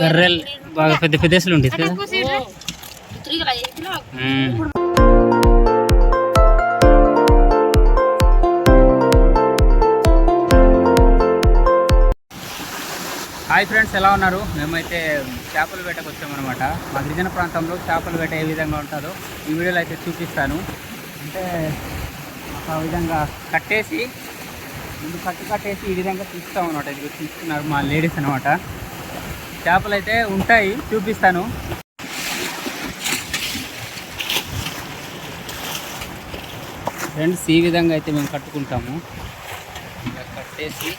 గర్రెలు బాగా పెద్ద పెద్దలు ఉంటాయి కదా. హాయ్ ఫ్రెండ్స్, ఎలా ఉన్నారు? మేమైతే చేపల వేటకు వచ్చామన్నమాట. మా గిరిజన ప్రాంతంలో చేపల వేట ఏ విధంగా ఉంటుందో ఈ వీడియోలో అయితే చూపిస్తాను. అంటే ఆ విధంగా కట్టేసి ముందు కట్టేసి ఈ విధంగా తీస్తాం అనమాట. ఇది తీసుకున్నారు మా లేడీస్ అనమాట. చేపలు అయితే ఉంటాయి, చూపిస్తాను. ఫ్రెండ్స్, ఈ విధంగా అయితే మేము కట్టుకుంటాము. కట్టేసి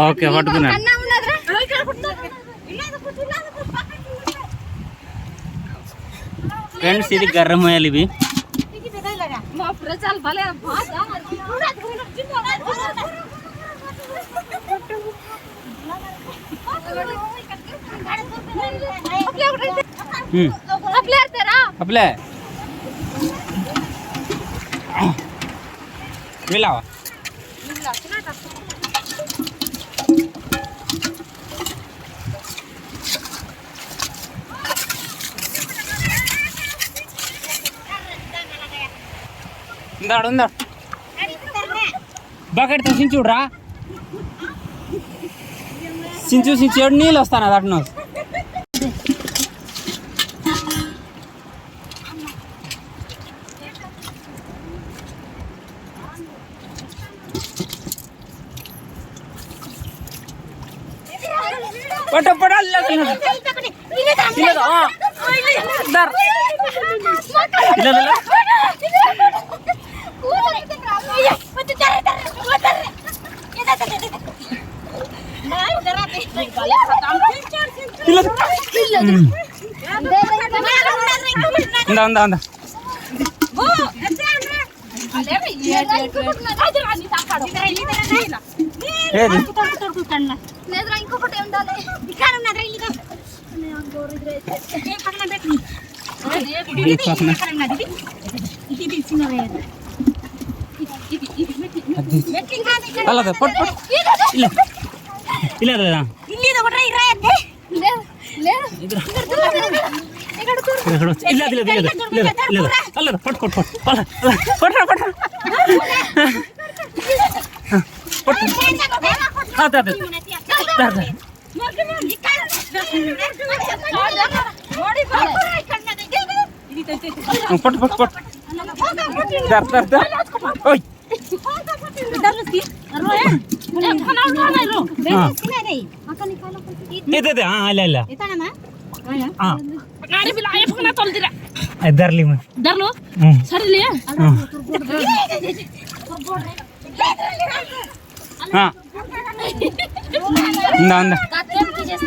ఓకే, పట్టుకున్నాను. ఫ్రెండ్స్, ఇది గర్రమయ్యాలి. ఇవి అప్లే వెళ్ళావా? ఉందా బకెట్ సించుడ్రా, సించు నీళ్ళు వస్తాను అది అట్ను.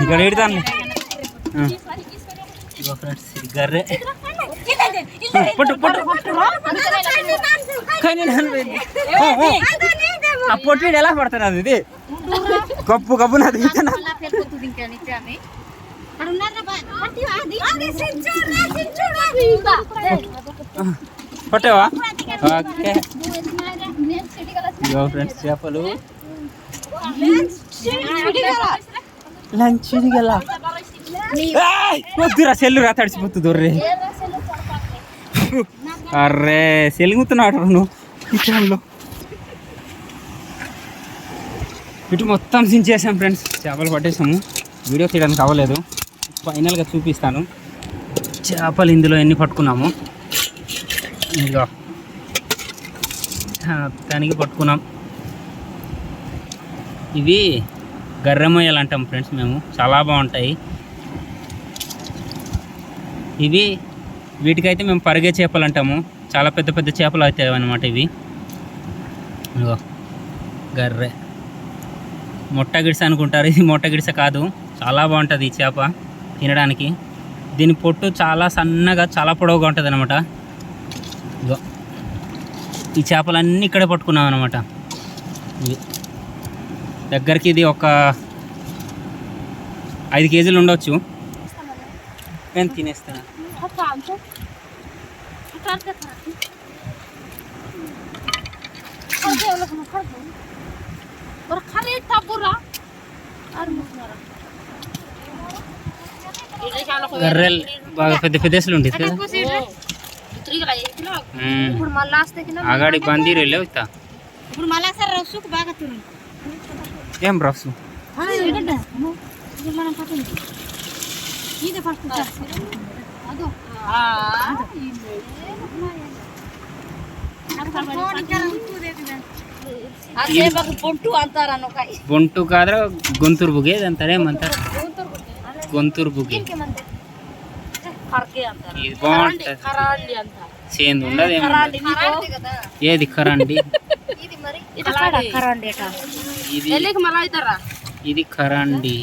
ఇక్కడ ఏడుతాను గర్రె ఆ పొట్టిడు ఎలా పడతాను? అది ఇది కప్పు కప్పు నాది పట్టావా? ఓకే ఫ్రెండ్స్, చేపలు లంచ్ వద్దురా, సెల్లురా తడిచిపోతుంది. దొర్రే అర్రే సెలుగుతున్నాడు నువ్వు. కిచెన్లో ఇటు మొత్తం సించేసాం ఫ్రెండ్స్, చేపలు పట్టేసాము. వీడియో తీయడానికి అవ్వలేదు, ఫైనల్గా చూపిస్తాను. చేపలు ఇందులో ఎన్ని పట్టుకున్నాము. ఇంకా దానికి పట్టుకున్నాం. ఇవి గర్రమయ్యలు అంటాం ఫ్రెండ్స్ మేము, చాలా బాగుంటాయి ఇవి. వీటికైతే మేము పరిగే చేపలు అంటాము. చాలా పెద్ద పెద్ద చేపలు అవుతాయి అన్నమాట ఇవి. గర్రె మొట్ట గిడిస అనుకుంటారు, ఇది మొట్ట గిడిస కాదు, చాలా బాగుంటుంది ఈ చేప తినడానికి. దీని పొట్టు చాలా సన్నగా చాలా పొడవుగా ఉంటుంది అనమాట. ఈ చేపలన్నీ ఇక్కడే పట్టుకున్నాం అనమాట. దగ్గరికి ఇది ఒక 5 కేజీలు ఉండొచ్చు. నేను తినేస్తాను. గర్రెలు బాగా పెద్ద పెద్దలు ఉంటుంది కదా. ఆగాడి బందీరు వెళ్ళేవు ఏం రసు బొంటు కాదు గొంతూరు బుగే అంటారు. ఏమంటారు గొంతూరు బుగే. ఇది బాగుంటుంది. చేందు ఉండదు ఏది ఖరాండి. ఇది ఖరాండి.